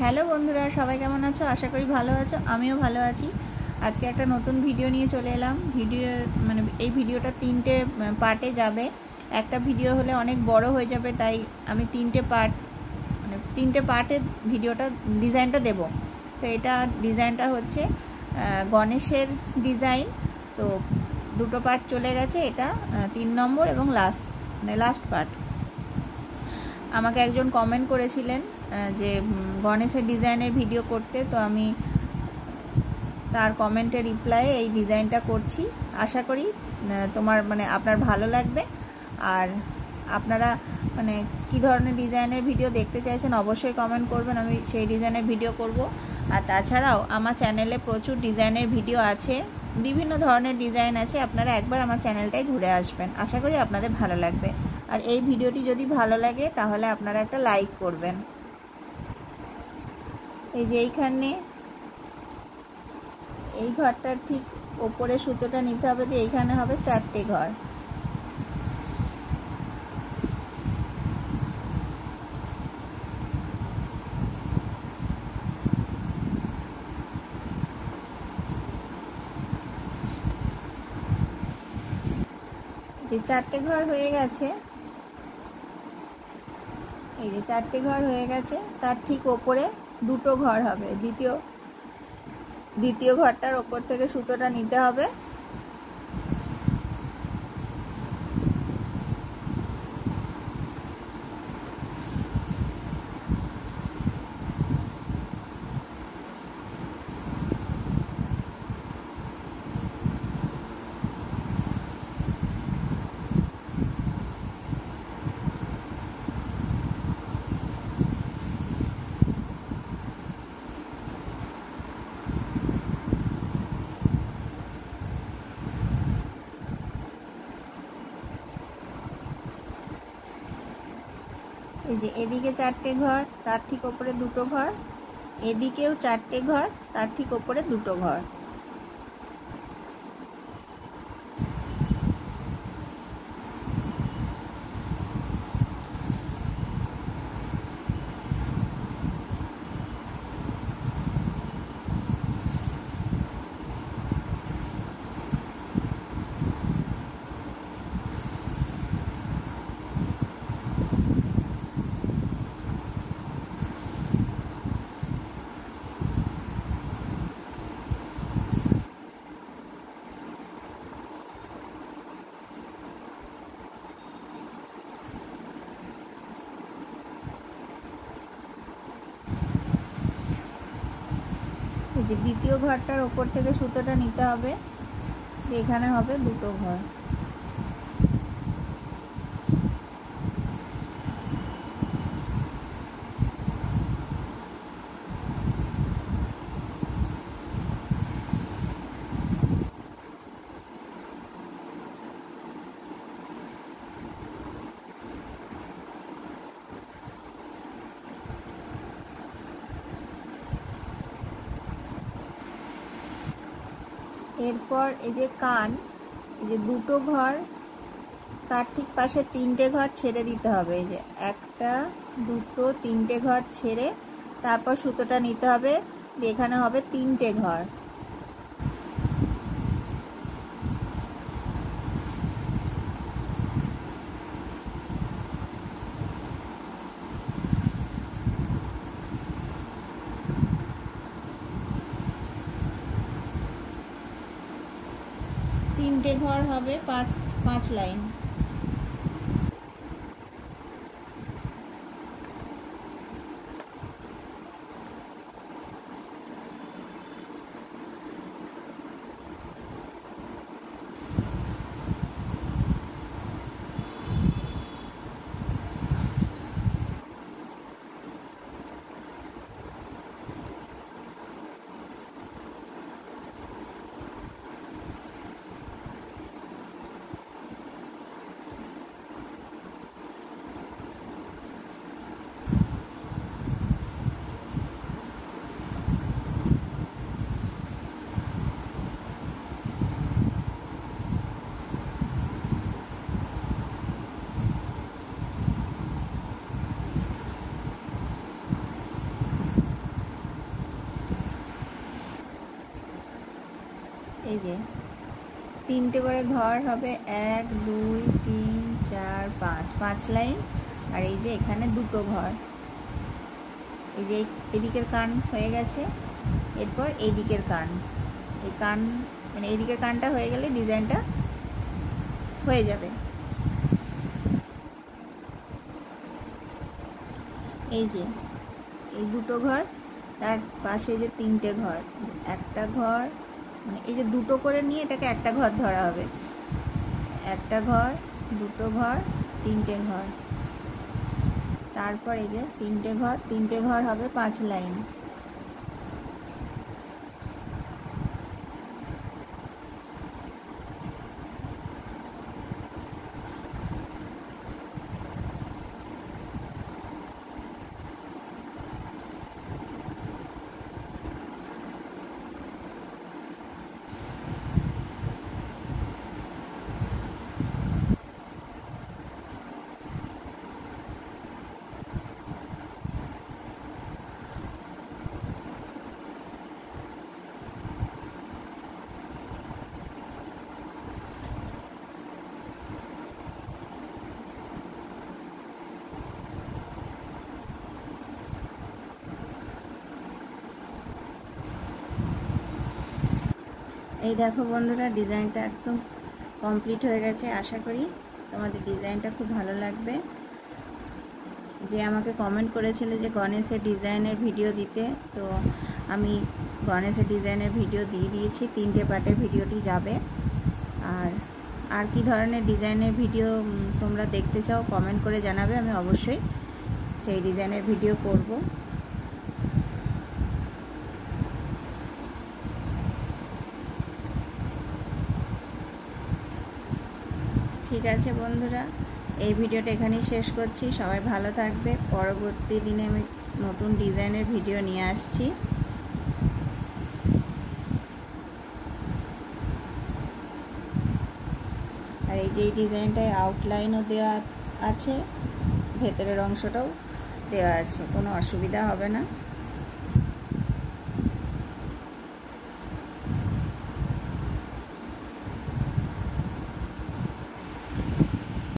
Hello বন্ধুরা, সবাই কেমন আছো? আশা করি ভালো আছো। আমিও ভালো আছি। আজকে একটা নতুন ভিডিও নিয়ে চলে এলাম। এই ভিডিওটা 3টে পার্টে যাবে। একটা ভিডিও হলে অনেক বড় হয়ে যাবে, তাই আমি 3টে পার্টে ভিডিওটা ডিজাইনটা দেব। তো এটা ডিজাইনটা হচ্ছে গণেশের ডিজাইন। তো দুটো পার্ট চলে গেছে, এটা 3 নম্বর এবং লাস্ট পার্ট। আমাকে একজন কমেন্ট করেছিলেন যে গণেশের ডিজাইনের ভিডিও করতে, তো আমি তার কমেন্টের রিপ্লাইয়ে এই ডিজাইনটা করছি। আশা করি আপনার ভালো লাগবে। আর আপনারা কী ধরনের ডিজাইনের ভিডিও দেখতে চাইছেন অবশ্যই কমেন্ট করবেন, আমি সেই ডিজাইনের ভিডিও করব। আর তাছাড়াও আমার চ্যানেলে প্রচুর ডিজাইনের ভিডিও আছে, বিভিন্ন ধরনের ডিজাইন আছে। আপনারা একবার আমার চ্যানেলটায় ঘুরে আসবেন, আশা করি আপনাদের ভালো লাগবে। আর এই ভিডিওটি যদি ভালো লাগে তাহলে আপনারা একটা লাইক করবেন। এই যে এই ঘরটার ঠিক ওপরে সুতোটা নিতে হবে, দিয়ে এইখানে হবে 4টে ঘর। যে 4টে ঘর হয়ে গেছে, এই যে 4টে ঘর হয়ে গেছে, তার ঠিক ওপরে 2টো ঘর হবে। দ্বিতীয় ঘরটার ওপর থেকে সুতোটা নিতে হবে। এই যে এদিকে 4টে ঘর, তার ঠিক ওপরে 2টো ঘর, এদিকেও 4টে ঘর, তার ঠিক ওপরে 2টো ঘর। এই যে দ্বিতীয় ঘরটার ওপর থেকে সুতোটা নিতে হবে, এখানে হবে 2টো ঘর। এরপর এই যে এই যে 2টো ঘর, তার ঠিক পাশে 3টে ঘর ছেড়ে দিতে হবে। এই যে 1টা 2টো 3টে ঘর ছেড়ে তারপর সুতোটা নিতে হবে, এখানে হবে 3টে ঘর। তিনটে ঘর হবে 5 লাইন। এই যে 3টে করে ঘর হবে, 1 2 3 4 5, 5 লাইন। আর এই যে এখানে 2টো ঘর। এই যে এদিকের কান হয়ে গেছে, এরপর এই দিকের কান, এই কান মানে এই দিকের কানটা হয়ে গেলে ডিজাইনটা হয়ে যাবে। এই যে এই 2টো ঘর, তার পাশে যে 3টে ঘর, একটা ঘর মানে এই যে 2টো করে নিয়ে এটাকে একটা ঘর ধরা হবে, একটা ঘর, 2টো ঘর, 3টে ঘর। তারপর এই যে 3টে ঘর হবে 5 লাইন। এই দেখো বন্ধুরা, ডিজাইনটা একদম কমপ্লিট হয়ে গেছে। আশা করি তোমাদের ডিজাইনটা খুব ভালো লাগবে। যে আমাকে কমেন্ট করেছিলে যে গণেশের ডিজাইনের ভিডিও দিতে, তো আমি গণেশের ডিজাইনের ভিডিও দিয়ে দিয়েছি। 3টে পার্টে ভিডিওটি যাবে। আর কি ধরনের ডিজাইনের ভিডিও তোমরা দেখতে চাও কমেন্ট করে জানাবে, আমি অবশ্যই সেই ডিজাইনের ভিডিও করব। ঠিক আছে বন্ধুরা, এই ভিডিওটা এখানেই শেষ করছি। সবাই ভালো থাকবে। পরবর্তী দিনে আমি নতুন ডিজাইনের ভিডিও নিয়ে আসছি। আর এই যে এই ডিজাইনটায় আউটলাইনও দেওয়া আছে, ভেতরের অংশটাও দেওয়া আছে, কোনো অসুবিধা হবে না।